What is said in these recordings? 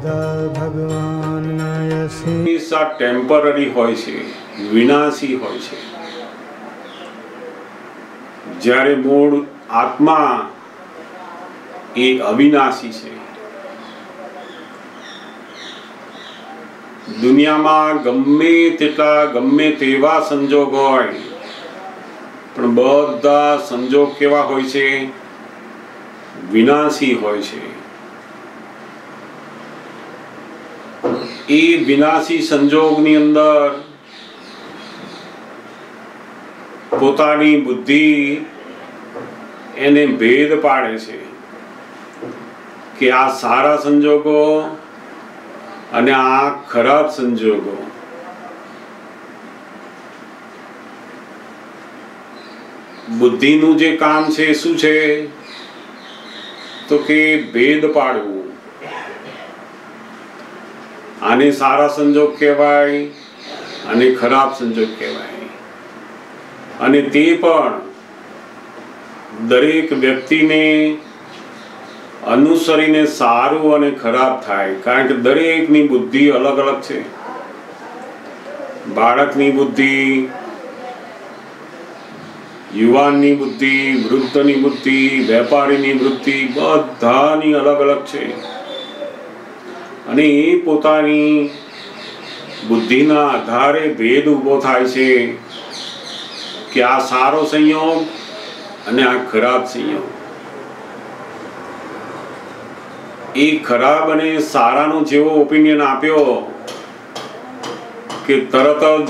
સદા ભગવાનના યસે સા ટેમ્પરરી હોય છે, વિનાશી હોય છે, જ્યારે મૂળ આત્મા એ અવિનાશી છે। દુનિયામાં ગમે તેવા સંજોગ હોય, પણ બધા સંજોગ કેવા હોય છે? વિનાશી હોય છે। એ વિનાશી સંજોગની અંદર પોતાની બુદ્ધિ એને ભેદ પાડે છે કે આ સારા સંજોગો અને આ ખરાબ સંજોગો। બુદ્ધિનું જે કામ છે શું છે? તો કે ભેદ પાડવું। આને સારા સંજોગ કહેવાય અને ખરાબ સંજોગ કહેવાય। અને તે પણ દરેક વ્યક્તિને અનુસરીને સારું અને ખરાબ થાય, કારણ કે દરેકની બુદ્ધિ અલગ અલગ છે। બાળકની બુદ્ધિ, યુવાનની બુદ્ધિ, વૃદ્ધની બુદ્ધિ, વેપારીની બુદ્ધિ, બધાની અલગ અલગ છે। અને એ પોતાની બુદ્ધિના આધારે ભેદ ઊભો થાય છે કે આ સારો સંયોગ અને આ ખરાબ સંયોગ। એ ખરાબ અને સારાનો જેવો ઓપિનિયન આપ્યો કે તરત જ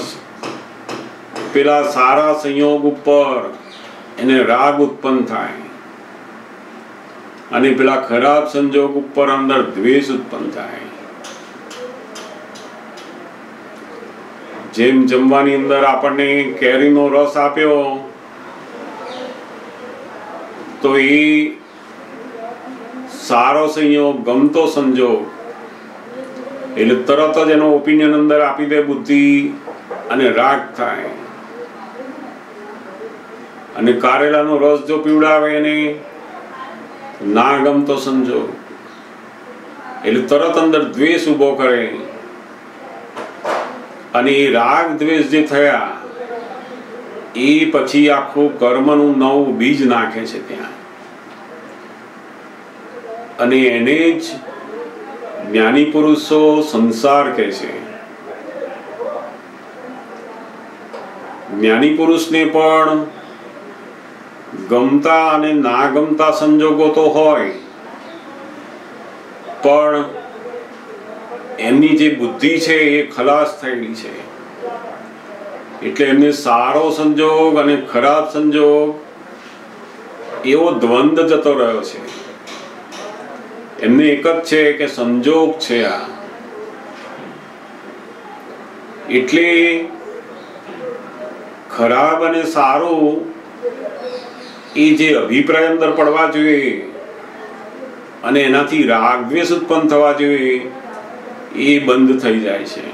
પેલા સારા સંયોગ ઉપર એને રાગ ઉત્પન્ન થાય અને પેલા ખરાબ સંજોગ ઉપર અંદર દ્વેષ ઉત્પન્ન થાય। જેમ જમવાની અંદર આપણને કેરીનો રસ આપ્યો તો એ સારો સંયોગ, ગમતો સંજોગ, એટલે તરત જ એનો ઓપિનિયન અંદર આપી દે બુદ્ધિ અને રાગ થાય। અને કારેલાનો રસ જો પીવડાવે એને ના ગમતો સંજોગ, એટલે તરત અંદર દ્વેષ ઉભો કરે। અને એ રાગ દ્વેષ જે થયા એ પછી આખું કર્મનું નવું બીજ નાખે છે ત્યાં। અને એને જ જ્ઞાની પુરુષો સંસાર કહે છે। જ્ઞાની પુરુષને પણ ગમતા અને ના ગમતા સંજોગો તો હોય, પણ એમની જે બુદ્ધિ છે એ ખલાસ થયેલી છે, એટલે એમને સારો સંજોગ અને ખરાબ સંજોગ એવો દ્વંદ્વ જતો રહ્યો છે। એમને એક જ છે કે સંજોગ છે આ, એટલે ખરાબ અને સારું એ જે અભિપ્રાય અંદર પડવા જોઈએ અને એનાથી રાગ દ્વેષ ઉત્પન્ન થવા જોઈએ એ બંધ થઈ જાય છે।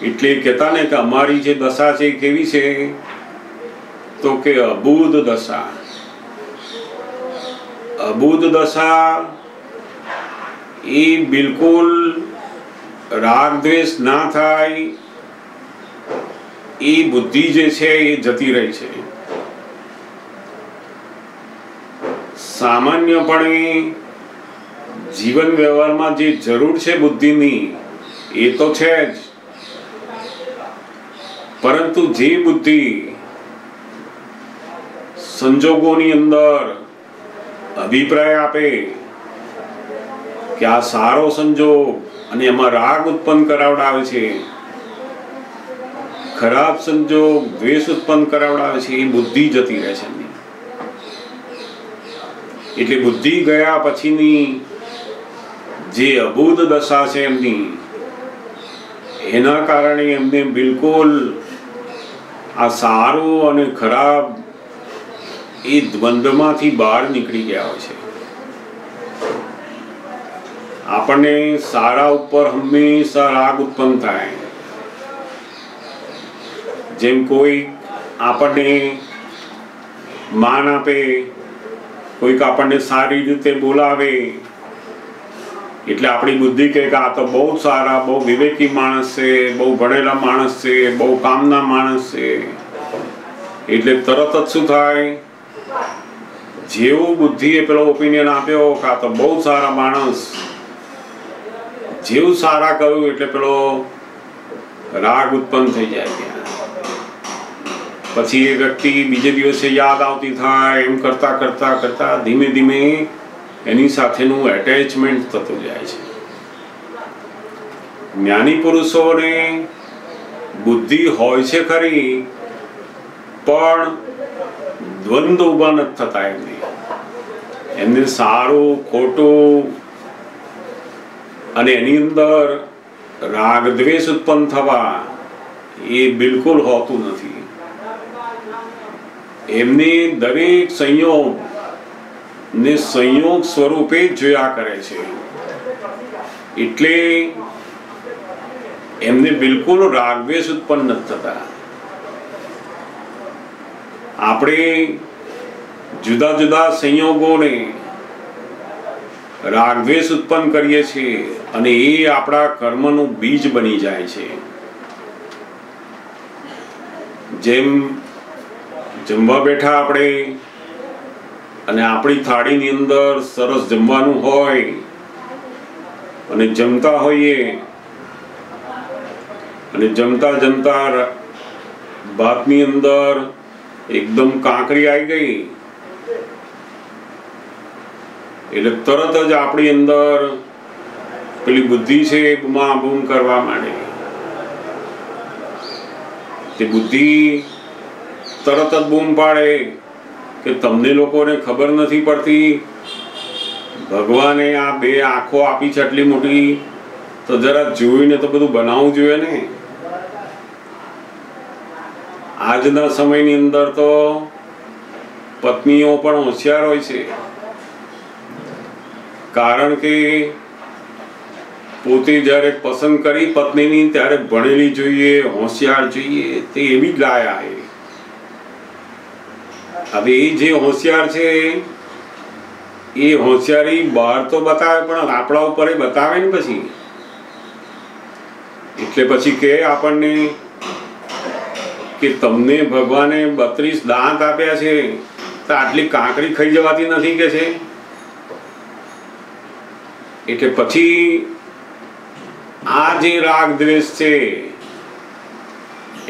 એટલે કહેતા ને કે અમારી જે દશા છે કેવી છે? તો કે અબુધ દશા। અબુધ દશા એ બિલકુલ રાગ દ્વેષ ના થાય એ બુદ્ધિ જે છે એ જતી રહી છે। સામાન્યપણે જીવન વ્યવહારમાં જે જરૂર છે બુદ્ધિની એ તો છે જ, પરંતુ જે બુદ્ધિ સંજોગોની અંદર અભિપ્રાય આપે કે આ સારો સંજોગ અને એમાં રાગ ઉત્પન્ન કરાવડાવે છે, ખરાબ સંજોગ દ્વેષ ઉત્પન્ન કરાવડાવે છે, એ બુદ્ધિ જતી રહે છે એમની। એટલે બુદ્ધિ ગયા પછીની જે અબુધ દશા છે એમની, એના કારણે એમને બિલકુલ આ સારું અને ખરાબ એ દ્વંદ્વમાંથી બહાર નીકળી ગયા હોય છે। આપણને સારા ઉપર હંમેશા રાગ ઉત્પન્ન થાય। જેમ કોઈ આપણને માન આપે, કોઈક આપણને સારી રીતે બોલાવે એટલે આપણી બુદ્ધિ કહે કે આ તો બહુ સારા, બહુ વિવેકી માણસ છે, બહુ ભણેલા માણસ છે, બહુ કામના માણસ છે. એટલે તરત જ શું થાય, જેવું બુદ્ધિએ પેલો ઓપિનિયન આપ્યો કે આ તો બહુ સારા માણસ, જેવું સારા કહ્યું એટલે પેલો રાગ ઉત્પન્ન થઈ જાય ત્યાં. પછી એ વ્યક્તિ બીજે દિવસે યાદ આવતી થાય, એમ કરતા કરતા કરતા ધીમે ધીમે એની સાથેનું એટેચમેન્ટ થતું જાય છે. જ્ઞાની પુરુષોને બુદ્ધિ હોય છે ખરી, પણ દ્વંદ્વ ઉભા નથી થતા એમને સારું ખોટું અને એની અંદર રાગ દ્વેષ ઉત્પન્ન થવા એ બિલકુલ હોતું નથી. એમને દરેક સંયોગ ને સંયોગ સ્વરૂપે જ જોયા કરે છે. એટલે એમને બિલકુલ રાગદ્વેષ ઉત્પન્ન નથી થતા. આપણે જુદા જુદા સંયોગોને રાગદ્વેષ ઉત્પન્ન કરીએ છીએ અને એ આપણા કર્મનું બીજ બની જાય છે. જેમ જમવા બેઠા આપણે અને આપણી થાળીની અંદર સરસ જમવાનું હોય અને જમતા હોઈએ અને જમતા જમતા ભાતની અંદર એકદમ કાંકરી આવી ગઈ એટલે તરત જ આપણી અંદર પેલી બુદ્ધિ છે એ બૂમા બૂમ કરવા માંડે. તે બુદ્ધિ તરત જ બૂમ પાડે કે તમને લોકોને ખબર નથી પડતી, ભગવાને આ બે આંખો આપી છે આટલી મોટી, તો જરા જોઈને તો બધું બનાવવું જોઈએ ને. આજના સમયની અંદર તો પત્નીઓ પણ હોશિયાર હોય છે, કારણ કે પોતે જ્યારે પસંદ કરી પત્નીની ત્યારે ભણેલી જોઈએ, હોશિયાર જોઈએ, તે એવી જ લાયા છે. હવે એ જે હોશિયાર છે એ હોશિયારી બહાર તો બતાવે પણ આપણા ઉપર એ બતાવે ને પછી. એટલે પછી કે આપણને કે તમને ભગવાને 32 દાંત આપ્યા છે તો આટલી કાંકરી ખાઈ જવાતી નથી કે છે. એટલે પછી આ જે રાગ દ્વેષ છે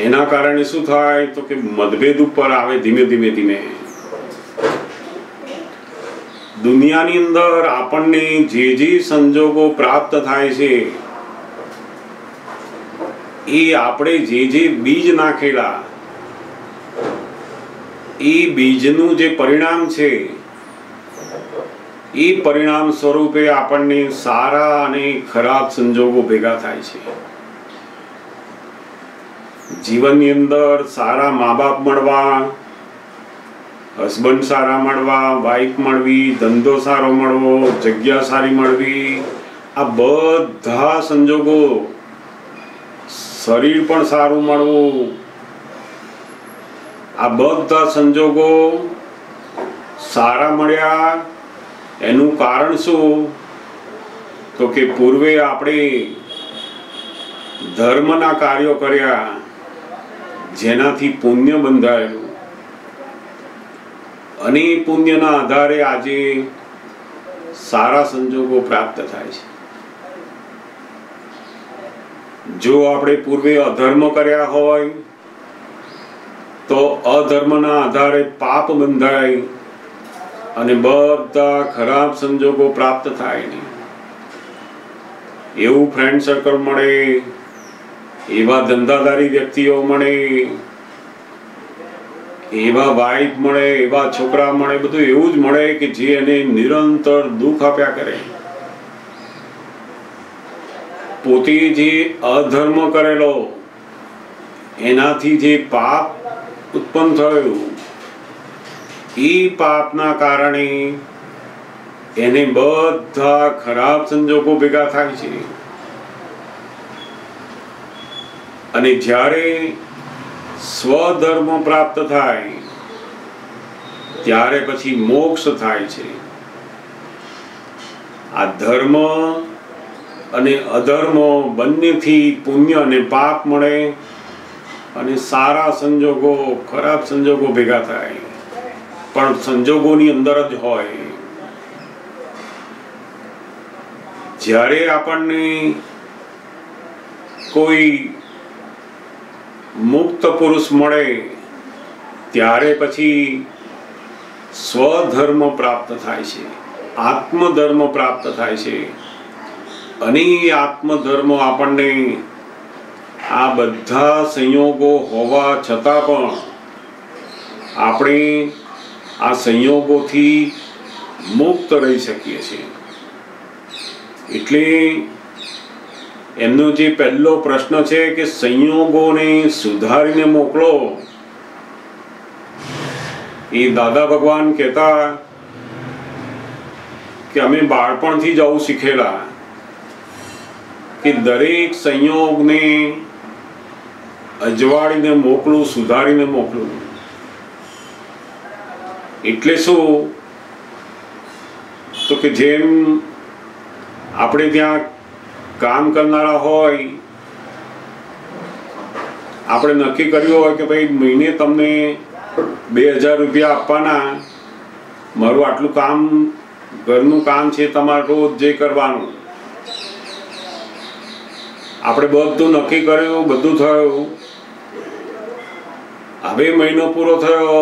એના કારણે શું થાય તો કે મતભેદ ઉપર આવે ધીમે ધીમે ધીમે. દુનિયાની અંદર આપણને જે જે સંજોગો પ્રાપ્ત થાય છે એ આપણે જે જે બીજ નાખેલા એ બીજનું જે પરિણામ છે એ પરિણામ સ્વરૂપે આપણને સારા અને ખરાબ સંજોગો ભેગા થાય છે. જીવનની અંદર સારા મા બાપ મળવા, હસબન્ડ સારા મળવા, વાઈફ મળવી, ધંધો સારો મળવો, જગ્યા સારી મળવી, આ બધા સંજોગો, શરીર પણ સારું મળવું, આ બધા સંજોગો સારા મળ્યા એનું કારણ શું તો કે પૂર્વે આપણે ધર્મના કાર્યો કર્યા જેનાથી પુણ્ય બંધાયેલું, અને પુણ્યના આધારે આજે સારા સંજોગો પ્રાપ્ત થાય છે. જો આપણે પૂર્વે અધર્મ કર્યા હોય તો અધર્મના આધારે પાપ બંધાય અને બધા ખરાબ સંજોગો પ્રાપ્ત થાય નહીં. એવું ફ્રેન્ડ સર્કલ મળે, એવા ધંધાદારી વ્યક્તિઓ મળે, એવા વાઈફ મળે, એવા છોકરા મળે, બધું એવું જ મળે કે જે એને નિરંતર દુઃખ આપ્યા કરે. પોતે જે અધર્મ કરેલો એનાથી જે પાપ ઉત્પન્ન થયું એ પાપના કારણે એને બધા ખરાબ સંજોગો ભેગા થાય છે. અને જ્યારે સ્વધર્મ પ્રાપ્ત થાય ત્યારે પછી મોક્ષ થાય છે. આ ધર્મ અને અધર્મ બંનેથી પુણ્ય અને પાપ મળે અને સારા સંજોગો ખરાબ સંજોગો ભેગા થાય, પણ સંજોગોની અંદર જ હોય. જ્યારે આપણને કોઈ મુક્ત પુરુષ મળે ત્યારે પછી સ્વધર્મ પ્રાપ્ત થાય છે, આત્મધર્મ પ્રાપ્ત થાય છે. અને એ આત્મધર્મ આપણને આ બધા સંયોગો હોવા છતાં પણ આપણે આ સંયોગોથી મુક્ત રહી શકીએ છીએ. એટલે એમનો જે પહેલો પ્રશ્ન છે કે સંયોગોને સુધારીને મોકલો, એ દાદા ભગવાન કહેતા કે અમે બાળપણથી જ આવું શીખેલા કે દરેક સંયોગને અજવાળીને મોકલું, સુધારીને મોકલું. એટલે શું? તો કે જેમ આપણે ત્યાં કામ કરનારા હોય, આપણે નક્કી કર્યું હોય કે ભાઈ મહિને તમને 2000 રૂપિયા આપવાના, મારું આટલું કામ ઘરનું કામ છે, તમારે રોજ જે કરવાનું. આપણે બધું નક્કી કર્યું, બધું થયું. હવે મહિનો પૂરો થયો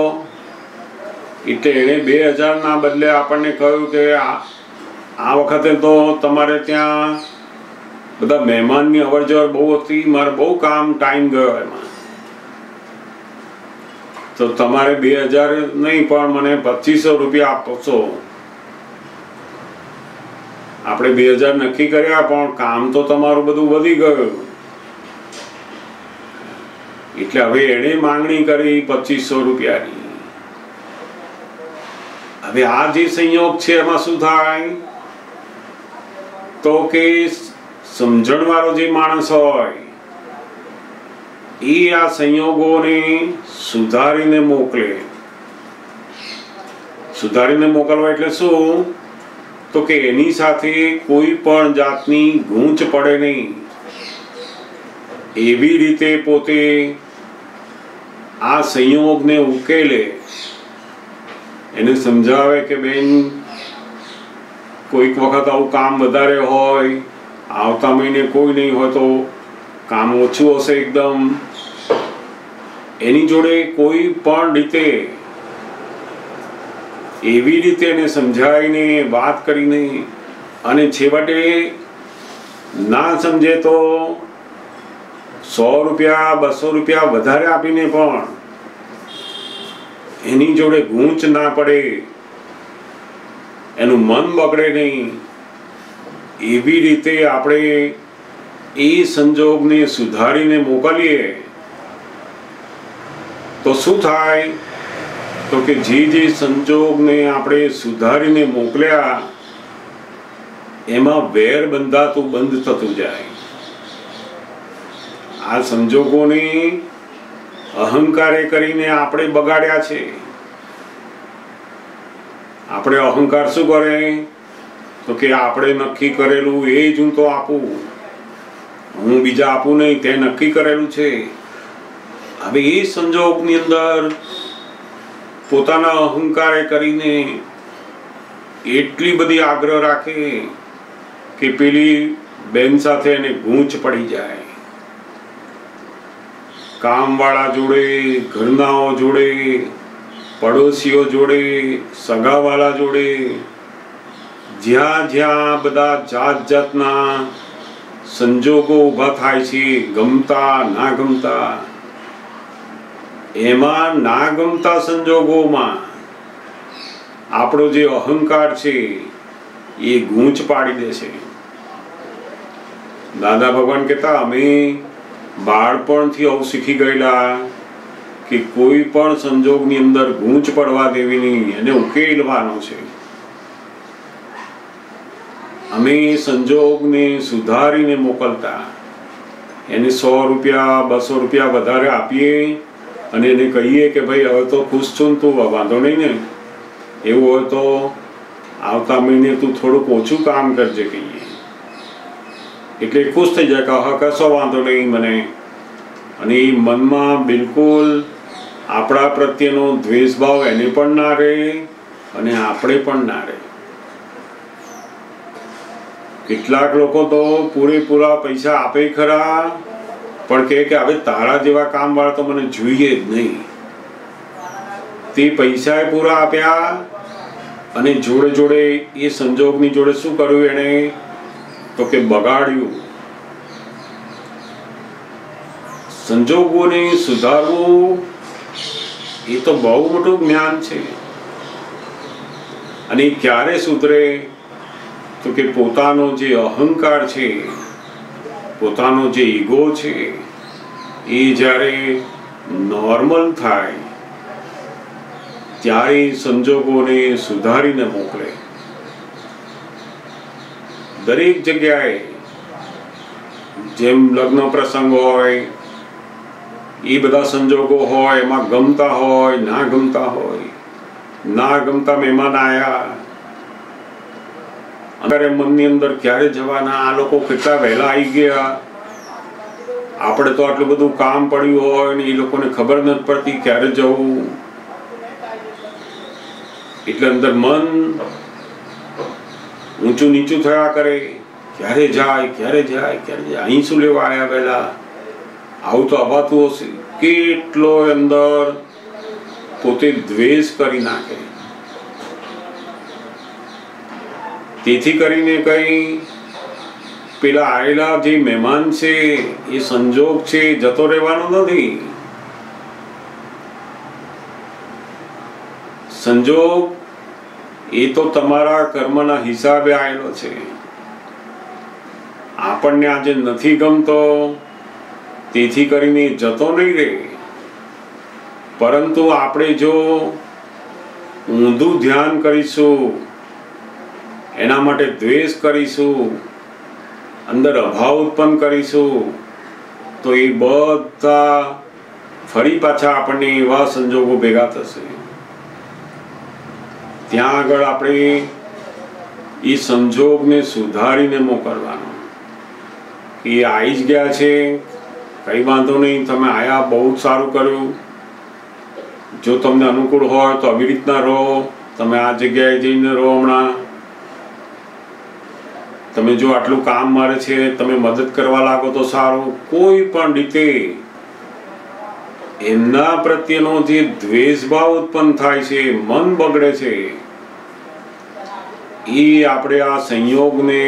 એટલે એણે 2000 ના બદલે આપણને કહ્યું કે આ વખતે તો તમારે ત્યાં બધા મહેમાનની અવરજવર બહુ હતી, મારે બહુ કામ ટાઈમ ગયો એમાં, તો તમારે 2000 નહીં પણ મને 2500 રૂપિયા આપશો. આપણે 2000 નક્કી કર્યા પણ કામ તો તમારું બધું વધી ગયું, એટલે હવે એણે માંગણી કરી 2500 રૂપિયાની. હવે આ જે સંયોગ છે એમાં શું થાય? તો કે સમજણ વાળો જે માણસ હોય એ આ સંયોગોને સુધારીને મોકલે. સુધારીને મોકલવા એટલે શું? તો કે એની સાથે કોઈ પણ જાતની ગૂંચ પડે નહીં, એવી રીતે પોતે આ સંયોગને ઉકેલે. એને સમજાવે કે બેન, કોઈક વખત આવું કામ વધારે હોય, આવતા મહિને કોઈ નહીં હોય તો કામ ઓછું હશે એકદમ. એની જોડે કોઈ પણ રીતે એવી રીતે એને સમજાવીને વાત કરીને, અને છેવટે ના સમજે તો 100 રૂપિયા 200 રૂપિયા વધારે આપીને પણ એની જોડે ગૂંચ ના પડે, એનું મન બગડે નહીં, એવી રીતે આપણે એ સંજોગને સુધારીને મોકલીએ તો શું થાય? તો કે જે સંજોગને આપણે સુધારીને મોકલ્યા એમાં વેર બંધાતું બંધ થતું જાય. આ સંજોગોને અહંકારે કરીને આપણે બગાડ્યા છે. આપણે અહંકાર શું કરે? તો કે આપણે નક્કી કરેલું એ જ હું તો આપું, હું બીજા આપું નહીં, તે નક્કી કરેલું છે. હવે એ સંજોગની અંદર પોતાના અહંકારે કરીને એટલી બધી આગ્રહ રાખે કે પેલી બેન સાથે એને ગૂંચ પડી જાય. કામવાળા જોડે, ઘરનાઓ જોડે, પડોશીઓ જોડે, સગાવાલા જોડે, જ્યાં જ્યાં બધા જાત જાતના સંજોગો ઊભા થાય છે, ગમતા ના ગમતા, એમાં ના ગમતા સંજોગોમાં આપણો જે અહંકાર છે એ ગૂંચ પાડી દે છે. દાદા ભગવાન કહેતા અમે બાળપણથી આવું શીખી ગયેલા કે કોઈ પણ સંજોગની અંદર ગૂંચ પડવા દેવી નહીં, એને ઉકેલવાનો છે. અમે સંજોગને સુધારીને મોકલતા, એને 100 રૂપિયા 200 રૂપિયા વધારે આપીએ અને એને કહીએ કે ભાઈ હવે તો ખુશ છું, તું વાંધો નહીં ને, એવું હોય તો આવતા મહિને તું થોડુંક ઓછું કામ કરજે કહીએ. એટલે ખુશ થઈ જાય કે હા કશો વાંધો નહીં મને, અને એ મનમાં બિલકુલ આપણા પ્રત્યેનો દ્વેષભાવ એને પણ ના રહે અને આપણે પણ ના રહે. કેટલાક લોકો તો પૂરેપૂરા પૈસા આપે ખરા, પણ કહે કે હવે તારા જેવા કામવાળા તો મને જોઈએ જ નહીં. તે પૈસા પૂરા આપ્યા અને જોડે જોડે એ સંજોગની જોડે શું કર્યું એને, તો કે બગાડ્યું. સંજોગોને સુધારવું એ તો બહુ મોટું જ્ઞાન છે. અને ક્યારે સુધરે, તો કે પોતાનો જે અહંકાર છે, પોતાનો જે ઈગો છે, એ જ્યારે નોર્મલ થાય ત્યારે સંજોગોને સુધારીને મોકલે. દરેક જગ્યાએ જેમ લગ્ન પ્રસંગ હોય, એ બધા સંજોગો હોય, એમાં ગમતા હોય, ના ગમતા હોય, ના ગમતા મહેમાન આવ્યા, અત્યારે મનની અંદર ક્યારે જવાના, આ લોકો કેટલા વહેલા આવી ગયા, આપણે તો આટલું બધું કામ પડ્યું હોય ને એ લોકોને ખબર નથી પડતી ક્યારે જવું. એટલે અંદર મન ઊંચું નીચું થયા કરે, ક્યારે જાય ક્યારે જાય ક્યારે જાય, અહીં શું લેવા આવ્યા પહેલા, આવું તો અવાતું હશે. કેટલો અંદર પોતે દ્વેષ કરી નાખે. તેથી કરીને કઈ પેલા આવેલા જે મહેમાન છે એ સંજોગ છે, જતો રહેવાનો નથી. સંજોગ એ તો તમારા કર્મના હિસાબે આવેલો છે. આપણને આજે નથી ગમતો તેથી કરીને જતો નહીં રહે, પરંતુ આપણે જો ઊંધું ધ્યાન કરીશું, એના માટે દ્વેષ કરીશું, અંદર અભાવ ઉત્પન્ન કરીશું, તો એ બધા ફરી પાછા આપણને એવા સંજોગો ભેગા થશે. ત્યાં આગળ આપણે એ સંજોગને સુધારીને મોકલવાનો. એ આવી જ ગયા છે, કંઈ વાંધો નહીં, તમે આયા બહુ જ સારું કર્યું, જો તમને અનુકૂળ હોય તો આવી રીતના રહો, તમે આ જગ્યાએ જઈને રહો, હમણાં તમે જો આટલું કામ મારે છે તમે મદદ કરવા લાગો તો સારું. કોઈ પણ રીતે એમના પ્રત્યેનો જે દ્વેષભાવ ઉત્પન્ન થાય છે, મન બગડે છે, એ આપણે આ સંયોગને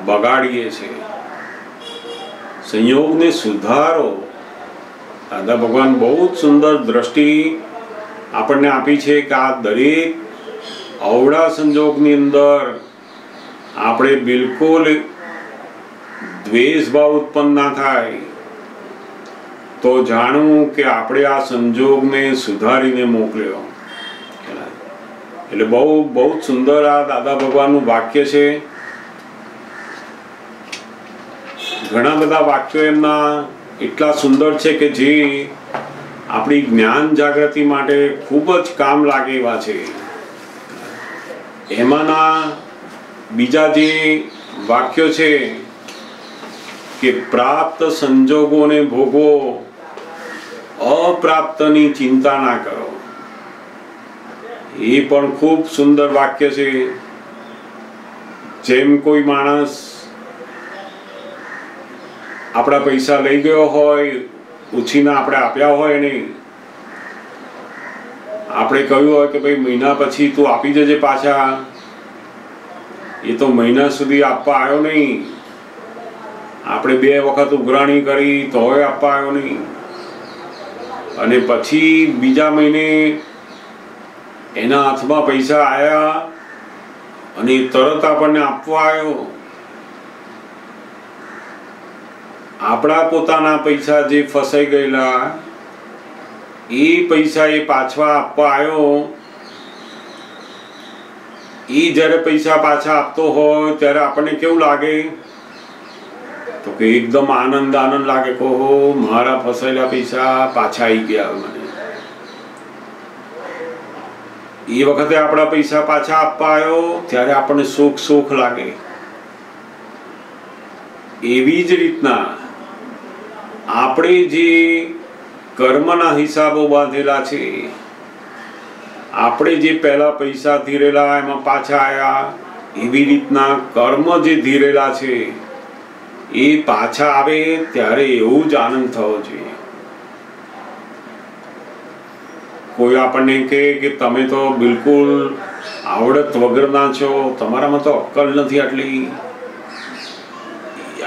બગાડીએ છીએ. સંયોગને સુધારો. દાદા ભગવાન બહુ જ સુંદર દ્રષ્ટિ આપણને આપી છે કે આ દરેક અવળા સંજોગની અંદર આપણે બિલકુલ દ્વેષભાવ ઉત્પન્ન ના થાય, તો જાણવું કે આપણે આ સંજોગને સુધારીને મોકલ્યો. એટલે બહુ બહુ સુંદર આ દાદા ભગવાનનું વાક્ય છે. ઘણા બધા વાક્યો એમના એટલા સુંદર છે કે જે આપણી જ્ઞાન જાગૃતિ માટે ખૂબ જ કામ લાગે એવા છે. એમાંના બીજા જે વાક્યો છે કે પ્રાપ્ત સંજોગોને ભોગવો, અપ્રાપ્તની ચિંતા ના કરો, એ પણ ખૂબ સુંદર વાક્ય છે. જેમ કોઈ માણસ આપણા પૈસા લઈ ગયો હોય, ઉછીના આપણે આપ્યા હોય નહીં, આપણે કહ્યું હોય કે ભાઈ મહિના પછી તું આપી જજે પાછા, એ તો મહિના સુધી આપવા આવ્યો નહીં, આપણે 2 વખત ઉઘરાણી કરી તોય આપવા આવ્યો નહીં, અને પછી બીજા મહિને એના હાથમાં પૈસા આવ્યા અને તરત આપણને આપવા આવ્યો. આપણા પોતાના પૈસા જે ફસાઈ ગયેલા, એ પૈસા એ પાછા આપવા આવ્યો, એ જ્યારે પૈસા પાછા આપતો હોય ત્યારે આપણને કેવું લાગે, તો કે એકદમ આનંદ લાગે કે ઓહો મારા ફસાયેલા પૈસા પાછા આવી ગયા. મને એ વખતે આપણા પૈસા પાછા આપવા આવ્યો ત્યારે આપણને સુખ લાગે. એવી જ રીતના આપણે જે કર્મના હિસાબો બાંધેલા છે, આપણે જે પહેલા પૈસા ધીરેલા એમાં પાછા આવ્યા, એવી રીતના કર્મ જે ધીરેલા છે એ પાછા આવે ત્યારે એવું જ આનંદ થવો જોઈએ. કોઈ આપણને કહે કે તમે તો બિલકુલ આવડત વગરના છો, તમારામાં તો અક્કલ નથી આટલી,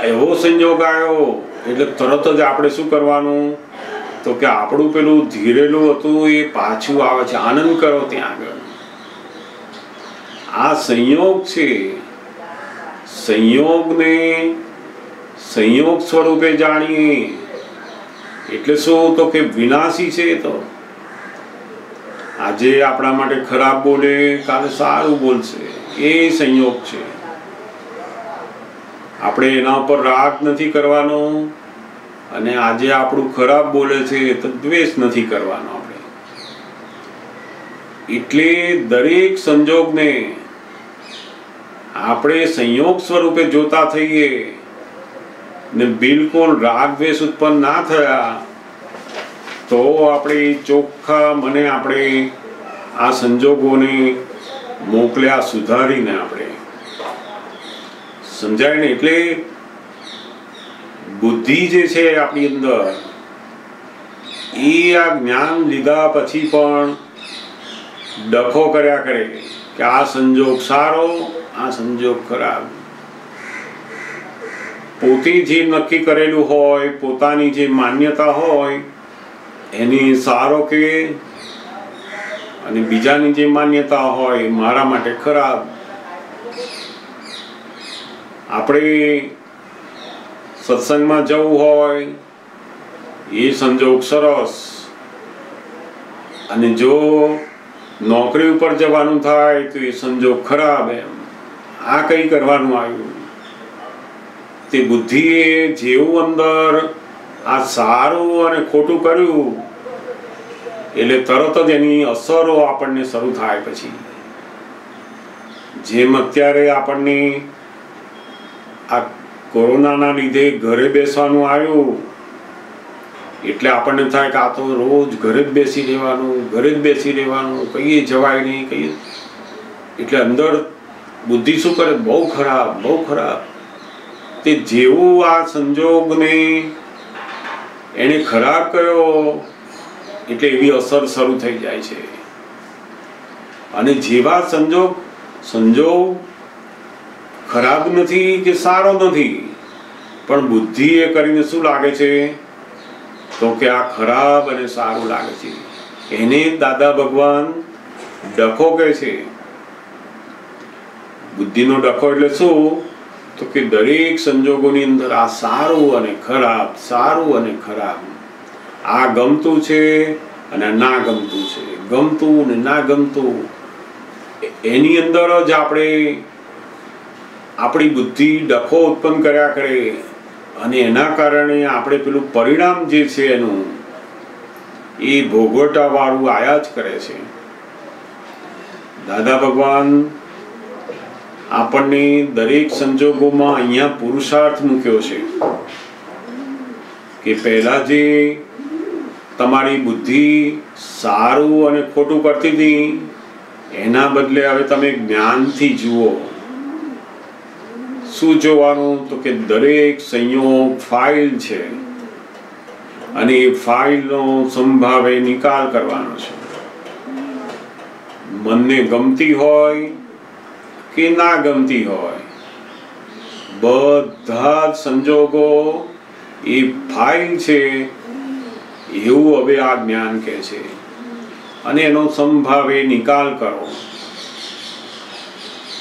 એવો સંજોગ આવ્યો એટલે તરત જ આપણે શું કરવાનું? તો કે આપણું પેલું ધીરેલું હતું એ પાછું આવે છે. આનંદ કરો ત્યાં આગળ. આ સંયોગ છે. સંયોગને સંયોગ સ્વરૂપે જાણીએ એટલે શું? તો કે વિનાશી છે. તો આજે આપણા માટે ખરાબ બોલે, કાલે સારું બોલશે, એ સંયોગ છે. આપણે એના ઉપર રાગ નથી કરવાનો, અને આજે આપણું ખરાબ બોલે છે તો દ્વેષ નથી કરવાનો આપણે. એટલે દરેક સંજોગને આપણે સંયોગ સ્વરૂપે જોતા થઈએ ને બિલકુલ રાગ દ્વેષ ઉત્પન્ન ના થયા તો આપણે ચોખ્ખા મને આપણે આ સંજોગોને મોકલ્યા સુધારીને આપણે. સમજાય ને? એટલે બુદ્ધિ જે છે આપણી અંદર એ આ જ્ઞાન લીધા પછી પણ ડખો કર્યા કરે કે આ સંજોગ સારો, આ સંજોગ ખરાબ. પોતે જે નક્કી કરેલું હોય, પોતાની જે માન્યતા હોય એની સારો કે, અને બીજાની જે માન્યતા હોય મારા માટે ખરાબ. આપણે સત્સંગમાં જવું હોય એ સંજોગ સરસ, અને જો નોકરી ઉપર જવાનું થાય તો એ સંજોગ ખરાબ. એમ આ કઈ કરવાનું આવ્યું? તે બુદ્ધિએ જેવું અંદર આ સારું અને ખોટું કર્યું એટલે તરત જ એની અસરો આપણને શરૂ થાય. પછી જેમ અત્યારે આપણને આ કોરોનાના લીધે ઘરે બેસવાનું આવ્યું એટલે આપણને થાય કે આ તો રોજ ઘરે જ બેસી રહેવાનું, ઘરે જ બેસી રહેવાનું, કઈએ જવાય નહીં, કઈએ. એટલે અંદર બુદ્ધિ શું કરે? બહુ ખરાબ, બહુ ખરાબ. તે જેવું આ સંજોગને એને ખરાબ કર્યો એટલે એવી અસર શરૂ થઈ જાય છે. અને જેવા સંજોગ ખરાબ નથી કે સારો નથી, પણ બુદ્ધિ એ કરીને શું લાગે છે? તો કે આ ખરાબ અને સારું લાગે છે. એને દાદા ભગવાન ડખો કહે છે. બુદ્ધિનો ડખો એટલે શું? તો કે દરેક સંજોગોની અંદર આ સારું અને ખરાબ, સારું અને ખરાબ, આ ગમતું છે અને ના ગમતું છે, ગમતું ને ના ગમતું, એની અંદર જ આપણી બુદ્ધિ ડખો ઉત્પન્ન કર્યા કરે, અને એના કારણે આપણે પેલું પરિણામ જે છે એનું એ ભોગવટા વાળું આયા જ કરે છે. દાદા ભગવાન આપણને દરેક સંજોગોમાં અહીંયા પુરુષાર્થ મૂક્યો છે કે પહેલા જે તમારી બુદ્ધિ સારું અને ખોટું કરતી હતી એના બદલે હવે તમે જ્ઞાનથી જુઓ. શું જોવાનું? તો કે દરેક સંયોગ ફાઇલ છે, અને એ ફાઇલનો સંભાવે નિકાલ કરવાનો છે. મનને ગમતી હોય કે ના ગમતી હોય, બધા જ સંજોગો એ ફાઇલ છે એવું હવે આ જ્ઞાન કહે છે, અને એનો સંભાવે નિકાલ કરો.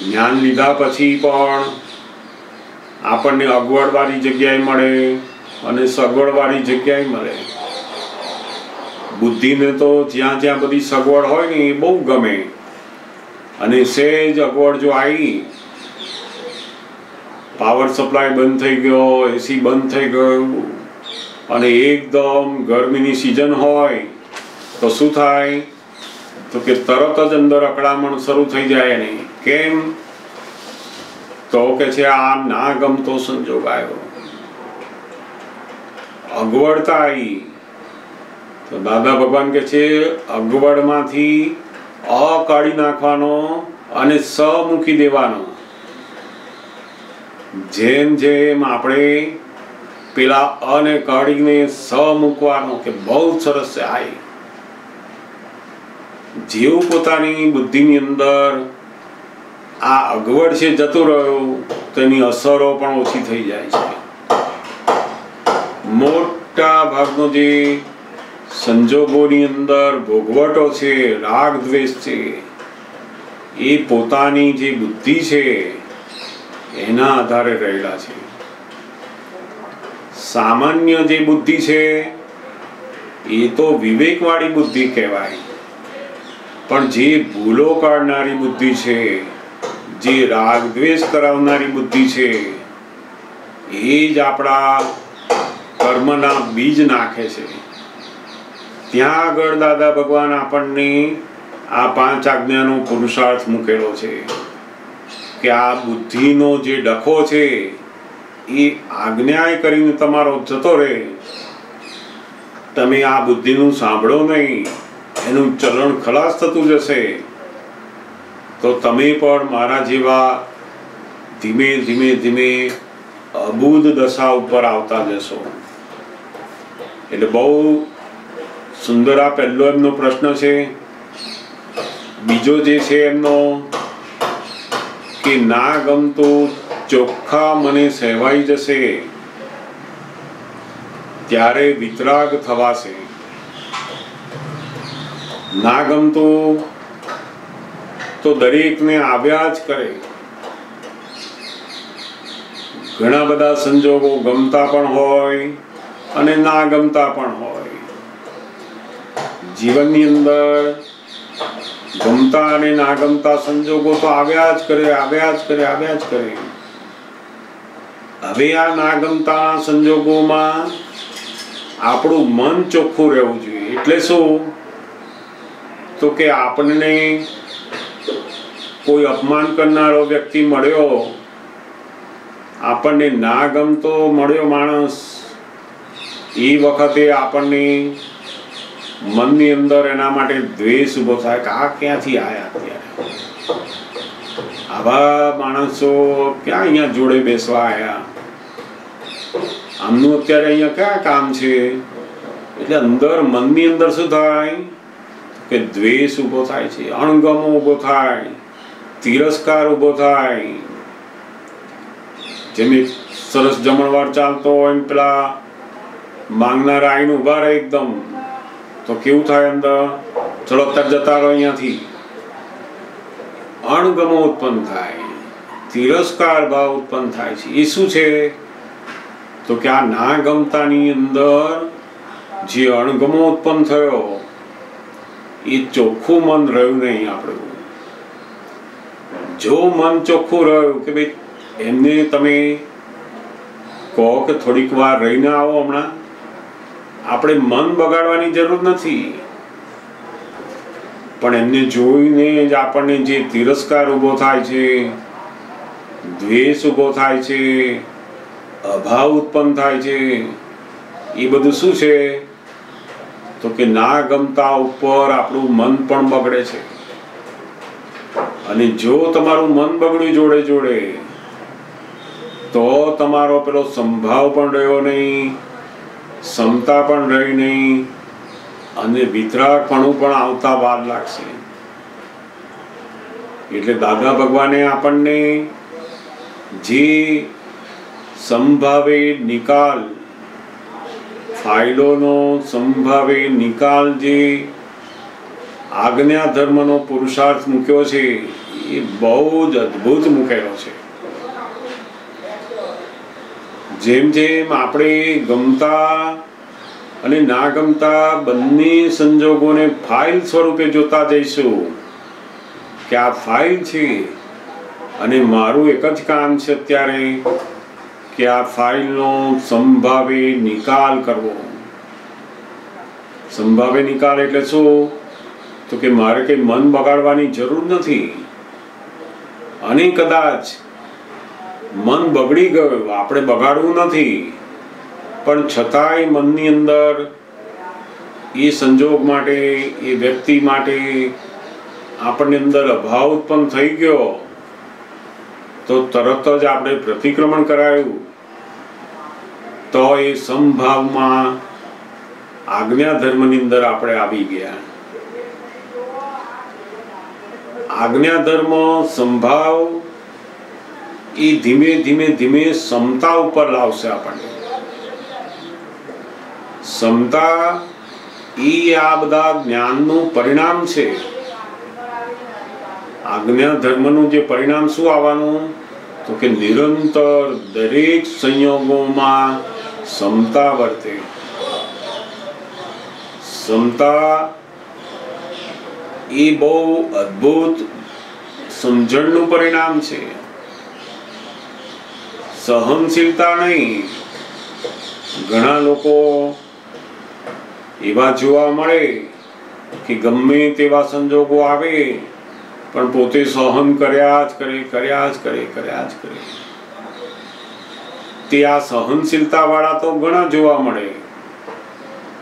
જ્ઞાન લીધા પછી પણ આપણને અગવડવાળી જગ્યાએ મળે અને સગવડવાળી જગ્યાએ મળે. બુદ્ધિને તો જ્યાં જ્યાં બધી સગવડ હોય ને એ બહુ ગમે, અને સહેજ અગવડ જો આવી, પાવર સપ્લાય બંધ થઈ ગયો, એસી બંધ થઈ ગયું, અને એકદમ ગરમીની સિઝન હોય તો શું થાય? તો કે તરત જ અંદર અકળામણ શરૂ થઈ જાય. નહીં કેમ? તો કે છે આ ના ગમતો સંજોગ આવ્યો, અગવડતા આવી તો દાદા ભગવાન કહે છે અગવડમાંથી અ કાઢી નાખવાનો અને સ મૂકી દેવાનો. જેમ જેમ આપણે પેલા અને કાઢીને સ મૂકવાનો કે બહુ સરસ છે. આય જેવું પોતાની બુદ્ધિની અંદર આ અગવડ છે જતું રહ્યું તો એની અસરો પણ ઓછી થઈ જાય છે. મોટા ભાગનો જે સંજોગોની અંદર ભોગવટો છે, રાગ દ્વેષ છે, એ પોતાની જે બુદ્ધિ છે એના આધારે રહેલા છે. સામાન્ય જે બુદ્ધિ છે એ તો વિવેકવાળી બુદ્ધિ કહેવાય, પણ જે ભૂલો કાઢનારી બુદ્ધિ છે, જે રાગ દ્વેષ કરાવનારી બુદ્ધિ છે, એ જ આપણા કર્મના બીજ નાખે છે. ત્યાં આગળ દાદા ભગવાન આપણને આ 5 આજ્ઞાનો પુરુષાર્થ મૂકેલો છે કે આ બુદ્ધિનો જે ડખો છે એ આજ્ઞા કરીને તમારો જતો રહે. તમે આ બુદ્ધિનું સાંભળો નહીં, એનું ચલણ ખલાસ થતું જશે તો તમે પણ મારા જેવા ધીમે ધીમે ધીમે અબુધ દશા ઉપર આવતા જશો. એટલે બહુ સુંદર આ પહેલો એમનો પ્રશ્ન છે. બીજો જે છે એમનો કે ના ગમતું ચોખ્ખા મને સહેવાઈ જશે ત્યારે વિતરાગ થવાશે. ના ગમતું તો દરેકને આવ્યા જ કરે. ઘણા બધા સંજોગો ગમતા પણ હોય અને ના ગમતા પણ હોય. જીવનની અંદર ગમતા અને ના ગમતા સંજોગો તો આવ્યા જ કરે. હવે આ ના ગમતા સંજોગોમાં આપણું મન ચોખ્ખું રહેવું જોઈએ. એટલે શું? તો કે આપણને કોઈ અપમાન કરનારો વ્યક્તિ મળ્યો, આપણને ના ગમતો મળ્યો માણસ, એ વખતે આપણને મનની અંદર એના માટે દ્વેષ ઉભો થાય કે આ ક્યાંથી આવ્યા અત્યારે, આવા માણસો ક્યાં અહીંયા જોડે બેસવા આવ્યા, આમનું અત્યારે અહીંયા ક્યાં કામ છે. એટલે અંદર મનની અંદર શું થાય કે દ્વેષ ઉભો થાય છે, અણગમો ઉભો થાય, તિરસ્કાર ઉભો થાય. જેમ એક સરસ જમણવાર ચાલતો હોય પેલા માંગનારા આઈને ઉભા રહે એકદમ, તો કેવું થાય અંદર, ચલો અત્યારે જતા રહો અહીંયાથી. અણગમો ઉત્પન્ન થાય, તિરસ્કાર ભાવ ઉત્પન્ન થાય છે. એ શું છે? તો કે આ ના ગમતાની અંદર જે અણગમો ઉત્પન્ન થયો એ ચોખ્ખું મન રહ્યું નહીં આપણું. જો મન ચોખ્ખું રહ્યું કે ભાઈ એમને તમે કહો કે થોડીક વાર રહીને આવો, હમણાં આપણે મન બગાડવાની જરૂર નથી, પણ એમને જોઈને જ આપણને જે તિરસ્કાર ઉભો થાય છે, દ્વેષ ઉભો થાય છે, અભાવ ઉત્પન્ન થાય છે, એ બધું શું છે? તો કે ના ગમતા ઉપર આપણું મન પણ બગડે છે. અને જો તમારું મન બગડ્યું જોડે જોડે તો તમારો પેલો સંભાવ પણ રહ્યો નહીં, ક્ષમતા પણ રહી નહીં, અને વિતરાગપણું પણ આવતા વાર લાગશે. એટલે દાદા ભગવાને આપણને જે સંભાવે નિકાલ, ફાઇલોનો સંભાવે નિકાલ, જે આજ્ઞા ધર્મનો પુરુષાર્થ મૂક્યો છે એ બહુ જ અદ્ભુત મૂકેલો છે. જેમ જેમ આપણે ગમતા અને ના ગમતા બંને સંજોગોને ફાઇલ સ્વરૂપે જોતા જઈશું કે આ ફાઇલ છે અને મારું એક જ કામ છે અત્યારે કે આ ફાઇલનો સંભાવે નિકાલ કરવો. સંભાવે નિકાલ એટલે શું? તો કે મારે કંઈ મન બગાડવાની જરૂર નથી. અને કદાચ મન બગડી ગયું, આપણે બગાડવું નથી, પણ છતાંય મનની અંદર એ સંજોગ માટે, એ વ્યક્તિ માટે આપણને અંદર અભાવ ઉત્પન્ન થઈ ગયો તો તરત જ આપણે પ્રતિક્રમણ કરાયું તો એ સમભાવમાં આજ્ઞા ધર્મની અંદર આપણે આવી ગયા. આજ્ઞા ધર્મ સંભાવ એ ધીમે ધીમે ધીમે સમતા ઉપર લાવશે આપણને. સમતા એ આ બધા જ્ઞાનનું પરિણામ છે. આજ્ઞા ધર્મનું જે પરિણામ શું આવવાનું તો કે નિરંતર દરેક સંયોગોમાં સમતા વર્તે. સમતા એ બહુ અદ્ભુત સમજણનું પરિણામ છે. સહનશીલતા નહીં. ઘણા લોકો એવા જોવા મળે કે ગમે તેવા સંજોગો આવે પણ પોતે સહન કર્યા જ કરે. તે આ સહનશીલતા વાળા તો ઘણા જોવા મળે,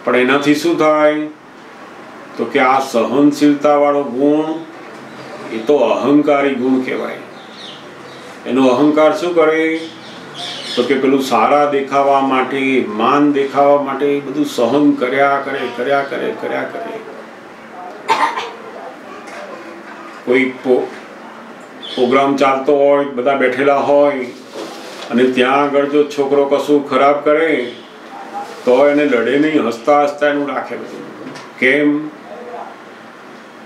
પણ એનાથી શું થાય તો કે આ સહનશીલતા વાળો ગુણ એ તો અહંકારી ગુણ કહેવાય. એનો અહંકાર શું કરે તો કે પેલું સારા દેખાવા માટે, માન દેખાવા માટે બધું સહન કર્યા કરે. કોઈ પ્રોગ્રામ ચાલતો હોય, બધા બેઠેલા હોય અને ત્યાં આગળ જો છોકરો કશું ખરાબ કરે તો એને લડે નહીં, હસતા એનું રાખે બધું. કેમ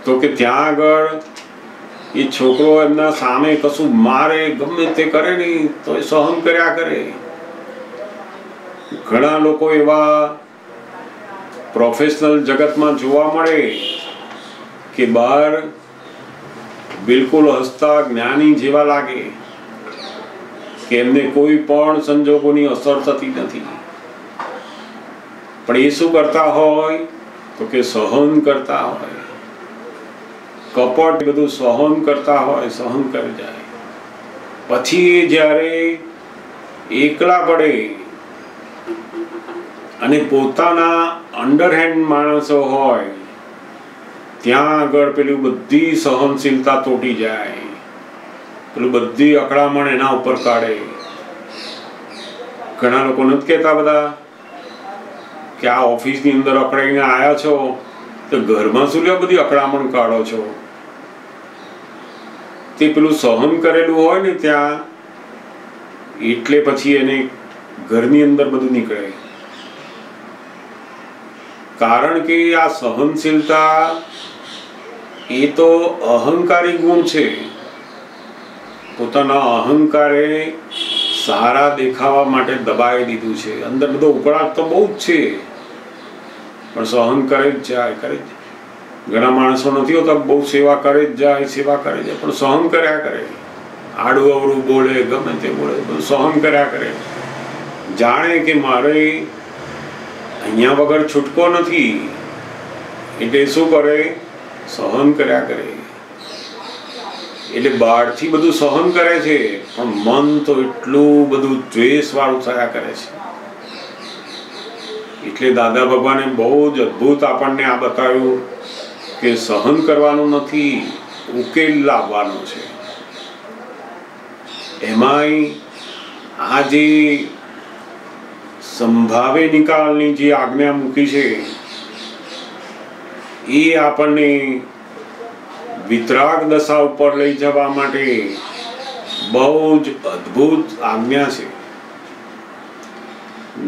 તો કે ત્યાં આગળ એ છોકરો એમના સામે કશું મારે, ગમે તે કરે નહીં તો એ સહન કર્યા કરે. ઘણા લોકો એવા પ્રોફેશનલ જગતમાં જોવા મળે કે બહાર બિલકુલ હસતા જ્ઞાની જેવા લાગે કે એમને કોઈ પણ સંજોગોની અસર થતી નથી, પણ એ શું કરતા હોય તો કે સહન કરતા હોય. કપટ બધું સહન કરતા હોય, સહન કરી જાય. પછી જ્યારે એકલા પડે અને પોતાના અંડરહેન્ડ માણસો હોય ત્યાં આગળ પેલું બધી સહનશીલતા તૂટી જાય, પેલું બધી અકળામણ એના ઉપર કાઢે. ઘણા લોકો નથી કહેતા બધા કે આ ઓફિસની અંદર અકળાઈને આવ્યા છો તો ઘરમાં શું લ્યો બધી અકળામણ કાઢો છો. તે પેલું સહન કરેલું હોય ને ત્યાં એટલે પછી એને ઘરની અંદર બધું નીકળે. કારણ કે આ સહનશીલતા એ તો અહંકારી ગુણ છે. પોતાના અહંકારે સારા દેખાવા માટે દબાવી દીધું છે. અંદર બધો ઉકળાટ તો બહુ જ છે પણ સહન કરે જ જાય. ઘણા માણસો નથી હોતા બહુ સેવા કરે જ જાય પણ સહન કર્યા કરે. આડું અવળું બોલે, ગમે તે બોલે, બધું સહન કર્યા કરે. જાણે કે મારે અહીંયા વગર છૂટકો નથી એટલે શું કરે? સહન કર્યા કરે. એટલે બહારથી બધું સહન કરે છે પણ મન તો એટલું બધું દ્વેષ વાળું થયા કરે છે. એટલે દાદા ભગવાને બહુ જ અદ્ભુત આપણને આ બતાવ્યું કે સહન કરવાનું નથી, ઉકેલ લાવવાનો છે. એમાંય આ જે સંભાવે નિકાલની જે આજ્ઞા મૂકી છે એ આપણને વિતરાગ દશા ઉપર લઈ જવા માટે બહુ જ અદ્ભુત આજ્ઞા છે.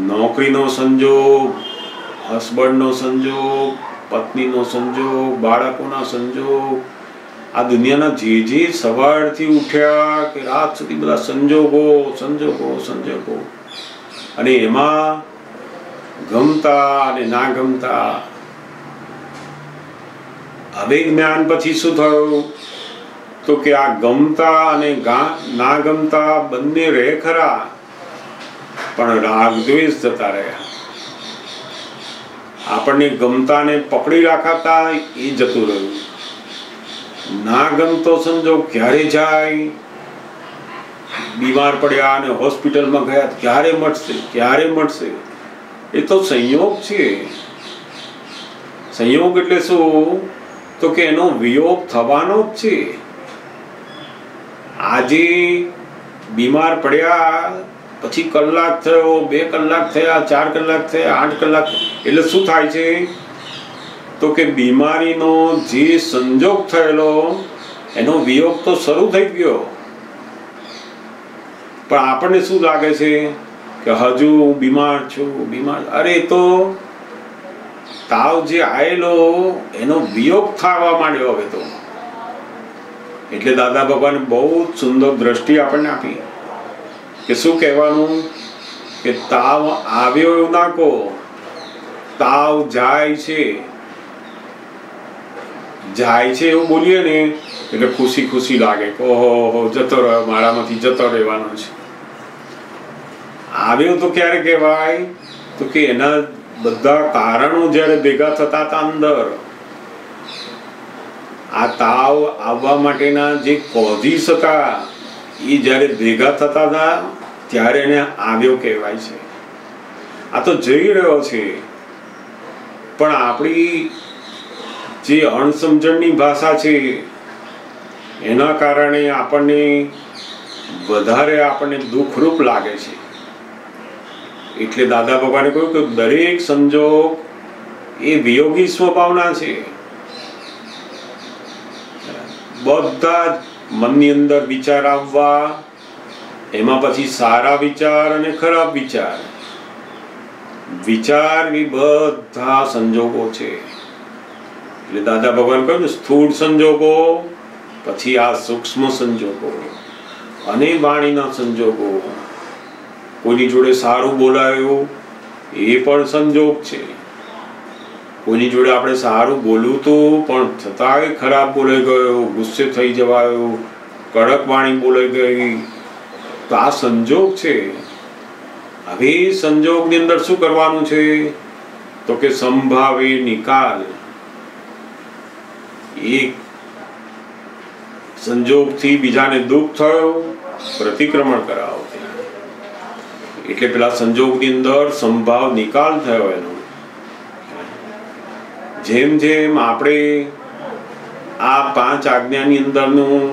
નોકરીનો સંજોગ, હસબન્ડનો સંજોગ, પત્નીનો સંજોગ, બાળકોના સંજોગ, આ દુનિયાના જે સવારથી ઉઠ્યા કે રાત સુધી બધા સંજોગો અને એમાં ગમતા અને ના ગમતા. હવે જ્ઞાન પછી શું થયું તો કે આ ગમતા અને ના ગમતા બંને રહે ખરા પણ રાગ દ્વેષ જતા રહ્યા. આપણને ગમતાને પકડી રાખાતા એ જતું રહ્યું. ના ગમતો સંજોગ ક્યારે જાય? બીમાર પડ્યા અને હોસ્પિટલમાં ગયા ક્યારે મળશે એ તો સંયોગ છે. સંયોગ એટલે શું? તો કે એનો વિયોગ થવાનો જ છે. આજે બીમાર પડ્યા પછી કલાક થયો, 2 કલાક થયા, 4 કલાક થયા, 8 કલાક, એટલે શું થાય છે? તો કે બીમારીનો જે સંજોગ થયેલો એનો વિયોગ તો શરૂ થઈ ગયો, પણ આપણને શું લાગે છે કે હજુ હું બીમાર છું, બીમાર. અરે તો તાવ જે આવેલો એનો વિયોગ થવા માંડ્યો હવે તો. એટલે દાદા ભગવાને બહુ સુંદર દ્રષ્ટિ આપણને આપી કે શું કહેવાનું કે તાવ આવ્યો એવું ના કહો, તાવ જાય છે. જાય છે એવું બોલીએ ને એટલે ખુશી ખુશી લાગે કે ઓહો જતો રહ્યો, મારામાંથી જતો રહેવાનો છે. આવ્યો તો ક્યારે કહેવાય? તો કે એના બધા કારણો જ્યારે ભેગા થતા હતા અંદર, આ તાવ આવવા માટેના જે કોઝિસ હતા એ જ્યારે ભેગા થતા હતા ત્યારે એને આવ્યો કહેવાય છે. આ તો જઈ રહ્યો છે, પણ આપણી જે અણસમજણની ભાષા છે એના કારણે આપણને વધારે દુઃખરૂપ લાગે છે. એટલે દાદા ભગવાને કહ્યું કે દરેક સંજોગ એ વિયોગી સ્વભાવના છે. બધા જ મનની અંદર વિચાર આવવા, એમાં પછી સારા વિચાર અને ખરાબ વિચાર, વિચાર એ બધા સંજોગો છે. એટલે દાદા ભગવાન કહ્યું સ્થૂળ સંજોગો, પછી આ સૂક્ષ્મ સંજોગો અને વાણીના સંજોગો. કોઈની જોડે સારું બોલાયું એ પણ સંજોગ છે. કોઈની જોડે આપણે સારું બોલવું હતું પણ છતાંય ખરાબ બોલાઈ ગયો, ગુસ્સે થઈ જવાયો, કડક વાણી બોલાઈ ગઈ, તો આ સંજોગ છે. હવે સંજોગની અંદર શું કરવાનું છે? તો કે સંભાવે નિકાલ. એક સંજોગથી બીજાને દુઃખ થયો, પ્રતિક્રમણ કરાવો. એટલે પેલા સંજોગની અંદર સંભાવ નિકાલ થયો એનો. જેમ જેમ આપણે આ 5 આજ્ઞાની અંદરનું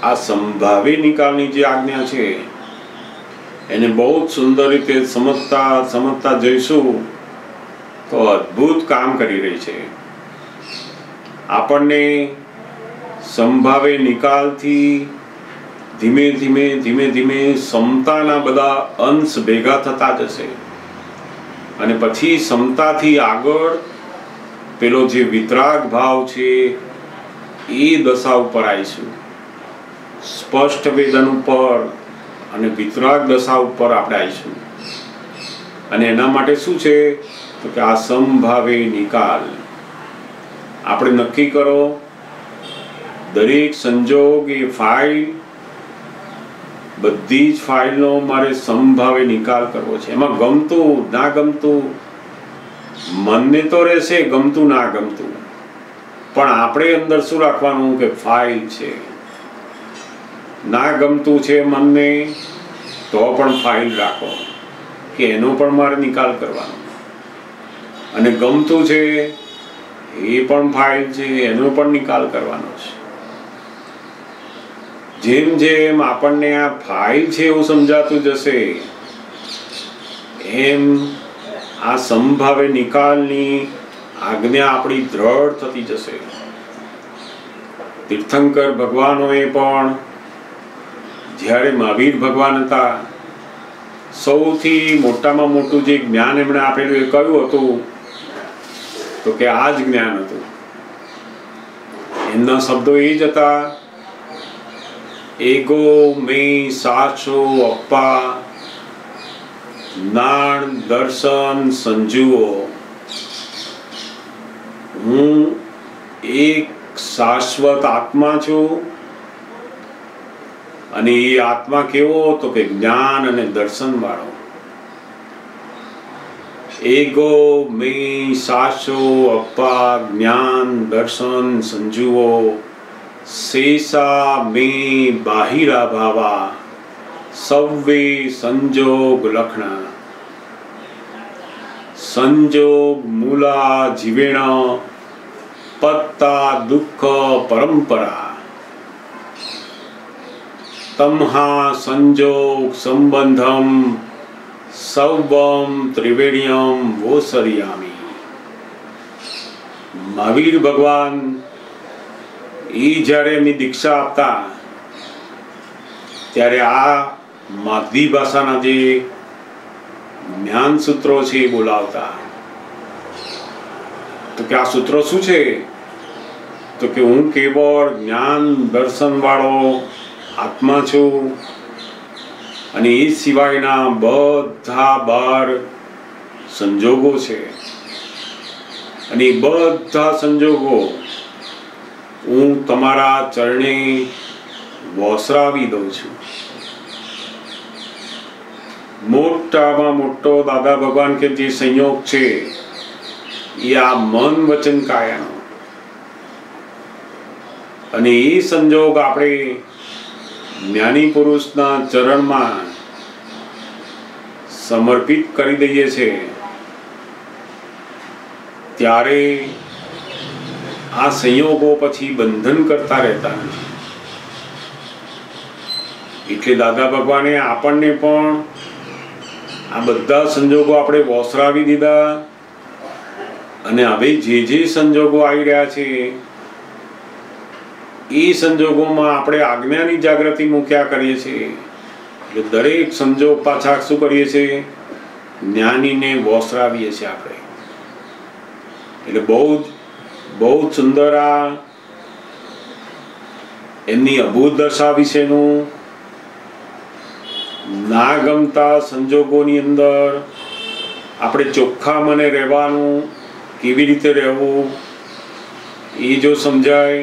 આ સંભાવે નિકાલની જે આજ્ઞા છે એને બહુ જ સુંદર રીતે સમજતા જઈશું તો અદ્ભુત કામ કરી રહી છે. આપણને સંભાવે નિકાલથી ધીમે ધીમે સમતાના બધા અંશ ભેગા થતા જશે, અને પછી સમતાથી આગળ પેલો જે વિતરાગ ભાવ છે એ દશા ઉપર આવીશું. સ્પષ્ટ વેદન ઉપર અને વિતરાગ દશા ઉપર આપણે આવીશું. અને એના માટે શું છે તો કે આ સંભાવે નિકાલ. આપણે નક્કી કરો દરેક સંજોગ એ ફાઇલ, બધી જ ફાઇલનો મારે સંભાવે નિકાલ કરવો છે. એમાં ગમતું ના ગમતું મનને તો રહેશે, ગમતું ના ગમતું, પણ આપણે અંદર શું રાખવાનું કે ફાઇલ છે. ના ગમતું છે મનને તો પણ ફાઇલ રાખો કે એનો પણ મારે નિકાલ કરવાનો, અને ગમતું છે એ પણ ફાઇલ છે એનો પણ નિકાલ કરવાનો છે. જેમ જેમ આપણને આ ફાઇલ છે એવું સમજાતું જશે એમ આ સંભાવે નિકાલની આજ્ઞા આપણી દ્રઢ થતી જશે. તીર્થંકર ભગવાનોએ પણ જ્યારે મહાવીર ભગવાન હતા, સૌથી મોટામાં મોટું જે જ્ઞાન એમણે આપેલું એ કયું હતું તો કે આ જ જ્ઞાન હતું. એમના શબ્દો એ જ હતા, એગો મે સાચો અપ્પા નાણ દર્શન સંજુઓ. હું એક શાશ્વત આત્મા છું, અને એ આત્મા કેવો તો કે જ્ઞાન અને દર્શન વાળો. એગો મે સાચો અપ્પા જ્ઞાન દર્શન સંજુઓ, શેષા મે બાહિરા ભાવા સવ્વે સંજોગ લખણા. સંજોગ મૂલા જીવેણ પત્તા દુઃખ પરંપરા તમ્હા સંજોગ સંબંધમ સૌવમ ત્રિવેણ્યમ વોસરિયામી. મહાવીર ભગવાન જ્યારે એમની દીક્ષા આપતા ત્યારે આ માગધી ભાષાના જે જ્ઞાન સૂત્રો છે એ બોલાવતા. તો કે આ સૂત્રો શું છે? તો કે હું કેવળ જ્ઞાન દર્શન વાળો આત્મા છું અને એ સિવાયના બધા 12 સંજોગો છે અને એ બધા સંજોગો હું તમારા ચરણે વોસરાવી દઉં છું. મોટામાં મોટો દાદા ભગવાન કે જે સંયોગ છે એ આ મન વચન કાયાનો, અને એ સંજોગ આપણે જ્ઞાની પુરુષના ચરણમાં સમર્પિત કરી દઈએ છે ત્યારે આ સંયોગો પછી બંધન કરતા રહેતા નથી. એટલે દાદા ભગવાને આપણને પણ આ બધા સંજોગો આપણે વોસરાવી દીધા અને હવે જે સંજોગો આવી રહ્યા છે એ સંજોગોમાં આપણે આજ્ઞાની જાગૃતિ મૂક્યા કરીએ છીએ. એટલે દરેક સંજોગ પાછા શું કરીએ છીએ? જ્ઞાનીને વોસરાવીએ છીએ આપણે. એટલે બહુ સુંદર આ એમની અભૂત દશા વિશેનું, ના ગમતા સંજોગોની અંદર આપણે ચોખ્ખા મને રહેવાનું, કેવી રીતે રહેવું એ જો સમજાય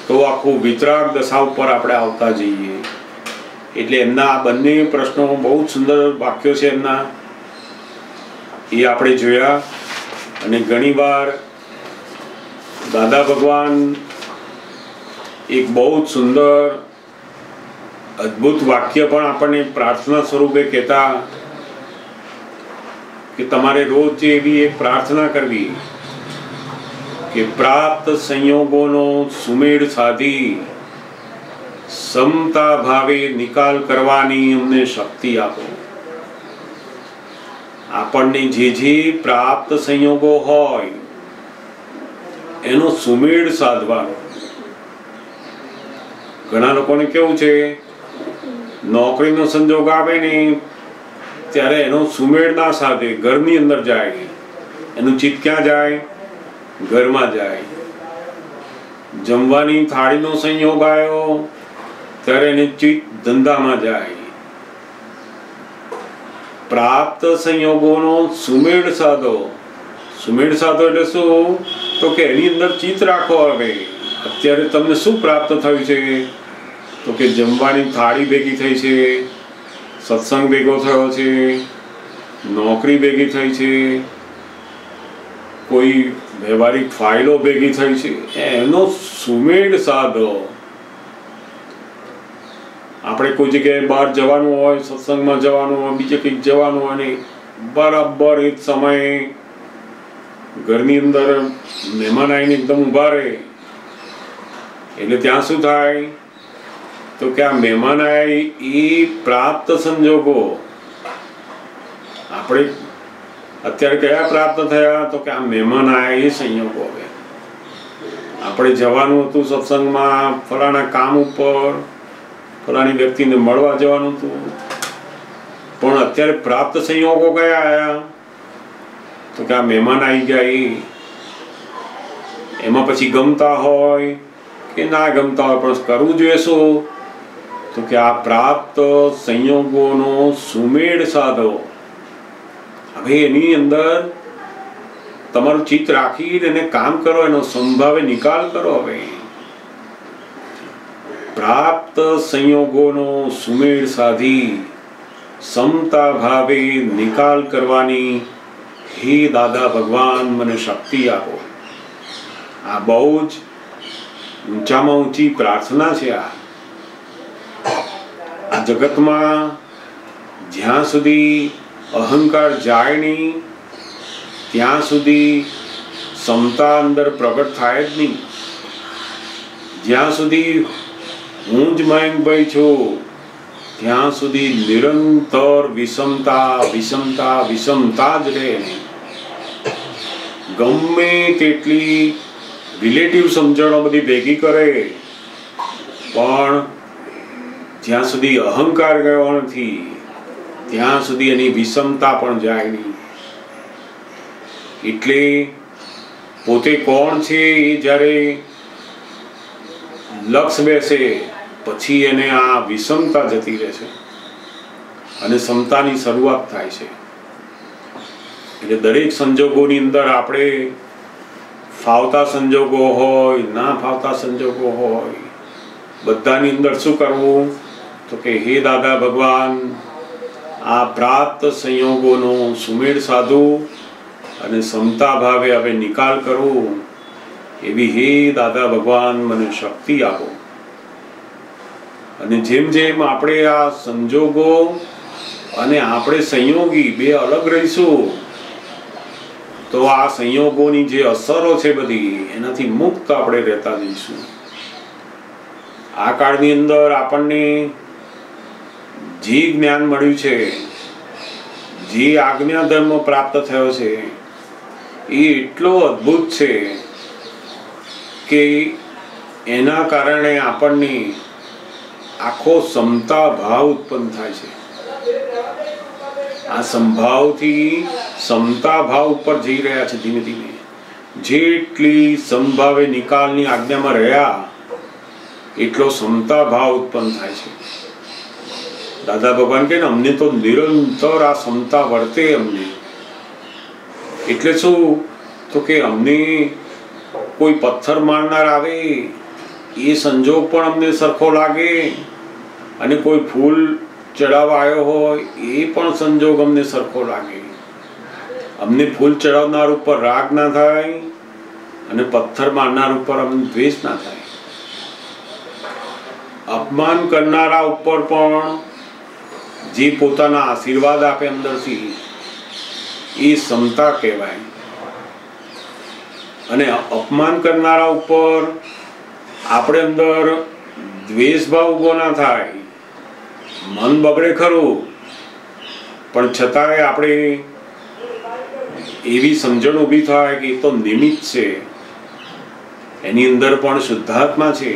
તો આખું વિતરાગ દશા ઉપર આપણે આવતા જઈએ. એટલે એમના આ બંને પ્રશ્નો બહુ સુંદર વાક્યો છે એમના, એ આપણે જોયા. અને ઘણીવાર દાદા ભગવાન એક બહુ સુંદર અદ્ભુત વાક્ય પણ આપણને પ્રાર્થના સ્વરૂપે કહેતા કે તમારે રોજ એવી એક પ્રાર્થના કરવી કે પ્રાપ્ત સંયોગોનો સુમેળ સાધી સમતા ભાવે નિકાલ કરવાની અમને શક્તિ આપો. આપણને જે પ્રાપ્ત સંયોગો હોય એનો સુમેળ સાધવાનો. ઘણા લોકોને કેવું છે, નોકરીનો સંજોગ આવે ને ત્યારે એનો સુમેળ ના સાધે, ઘરની અંદર જાય, એનું ચિત્ત ક્યાં જાય? ઘરમાં જાય. જમવાની થાળીનો સંયોગ આવ્યો ત્યારે એને ચિત્ત ધંધામાં જાય. પ્રાપ્ત સંયોગોનો સુમેળ સાધો. સુમેળ સાધો એટલે શું? તો કે એની અંદર ચિત્ત રાખો. હવે અત્યારે તમને શું પ્રાપ્ત થયું છે? તો કે જમવાની થાળી ભેગી થઈ છે, સત્સંગ ભેગો થયો છે, નોકરી ભેગી થઈ છે, કોઈ વ્યવહારિક ફાઇલો ભેગી થઈ છે. એનો સુમેળ સાધો. આપણે કોઈ જગ્યાએ બહાર જવાનું હોય, સત્સંગમાં જવાનું હોય, બીજે કંઈક જવાનું હોય ને બરાબર એ જ સમયે ઘરની અંદર મહેમાન આવીને એકદમ ઊભા રહે એટલે ત્યાં શું થાય? તો કે આ મહેમાન આવે એ પ્રાપ્ત સંજોગો. આપણે અત્યારે કયા પ્રાપ્ત થયા? તો કે આ મહેમાન આવ્યા એ સંયોગો. હવે આપણે જવાનું હતું સત્સંગમાં, ફલાણા કામ ઉપર, ફલાણી વ્યક્તિને મળવા જવાનું હતું, પણ અત્યારે પ્રાપ્ત સંયોગો કયા આવ્યા? તો કે આ મહેમાન આવી ગયા. એમાં પછી ગમતા હોય કે ના ગમતા હોય પણ કરવું જોઈએ શું? તો કે આ પ્રાપ્ત સંયોગોનો સુમેળ સાધો. હવે એની અંદર તમારું ચિત્ત રાખી એને કામ કરો, એનો સંભાવે નિકાલ કરો. હવે પ્રાપ્ત સંયોગોનો સુમેળ સાધી સમતા ભાવે નિકાલ કરવાની હે દાદા ભગવાન મને શક્તિ આપો. આ બહુ જ ઊંચામાં ઊંચી પ્રાર્થના છે. આ જગતમાં જ્યાં સુધી અહંકાર જાય નહીં ત્યાં સુધી સમતા અંદર પ્રગટ થાય જ નહીં. જ્યાં સુધી હું જ મયંકભાઈ છું ત્યાં સુધી નિરંતર વિષમતા વિષમતા વિષમતા જ રહે. ગમે તેટલી રિલેટિવ સમજણો બધી ભેગી કરે પણ જ્યાં સુધી અહંકાર ગયો નથી ત્યાં સુધી એની વિષમતા પણ જાય નહીં. એટલે પોતે કોણ છે એ જ્યારે લક્ષ બેસે પછી એને આ વિષમતા જતી રહે છે અને સમતાની શરૂઆત થાય છે. એટલે દરેક સંજોગોની અંદર આપણે ફાવતા સંજોગો હોય ના ફાવતા સંજોગો હોય બધાની અંદર શું કરવું તો કે હે દાદા ભગવાન આ પ્રાપ્ત સંયોગોનો સુમેળ સાધવું અને સમતા ભાવે હવે નિકાલ કરવું એવી હે દાદા ભગવાન મને શક્તિ આપો. અને જેમ જેમ આપણે આ સંજોગો અને આપણે સંયોગી બે અલગ રહીશું તો આ સંયોગોની જે અસરો છે બધી એનાથી મુક્ત આપણે રહેતા જઈશું. આ કાળની અંદર આપણને જે જ્ઞાન મળ્યું છે જે આજ્ઞા ધર્મ પ્રાપ્ત થયો છે એ એટલો અદ્ભુત છે કે એના કારણે આપણને આખો સમતા ભાવ ઉત્પન્ન થાય છે. આ સંભાવથી સમતા ભાવ ઉપર જઈ રહ્યા છે ધીમે ધીમે. જેટલી સમભાવે નિકાલની આજ્ઞામાં રહ્યા એટલો સમતા ભાવ ઉત્પન્ન થાય છે. દાદા ભગવાન કહે ને અમને તો નિરંતર આ સમતા વર્તે અમને. એટલે શું તો કે અમને કોઈ પથ્થર મારનાર આવે એ સંજોગ પણ અમને સરખો લાગે અને કોઈ ફૂલ ચડાવવા આવ્યો હોય એ પણ સંજોગ અમને સરખો લાગે. અમને ફૂલ ચડાવનાર ઉપર રાગ ના થાય અને પથ્થર મારનાર ઉપર અમને દ્વેષ ના થાય. અપમાન કરનારા ઉપર પણ જે પોતાના આશીર્વાદ આપે અંદરથી એ સમતા કહેવાય. અને અપમાન કરનારા ઉપર આપણે અંદર દ્વેષ ભાવ ઉભો ના થાય. મન બગડે ખરું પણ છતાંય આપણે એવી સમજણ ઊભી થાય કે એ તો નિમિત્ત છે, એની અંદર પણ શુદ્ધાત્મા છે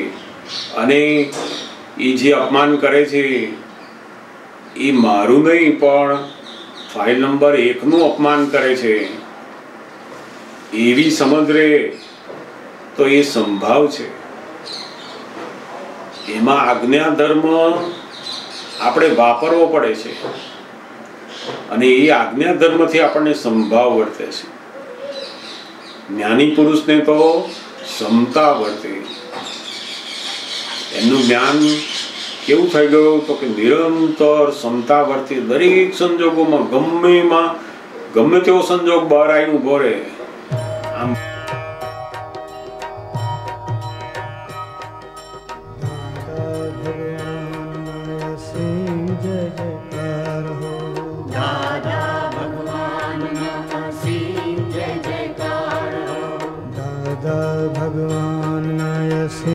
અને એ જે અપમાન કરે છે એ મારું નહીં પણ ફાઇલ નંબર 1 નું અપમાન કરે છે એવી સમજ રહે તો એ સંભાવ છે. એમાં આજ્ઞા ધર્મ આપણે વાપરવો પડે છે અને એ આજ્ઞા ધર્મથી આપણને સંભાવ વર્તે છે. જ્ઞાની પુરુષને તો સમતા વર્તે. એમનું જ્ઞાન કેવું થઈ ગયું તો કે નિરંતર સમતા વર્તે. દરેક સંજોગોમાં ગમે તેવો સંજોગ બહાર આવીને ઉભો રહે આમ ભગવાન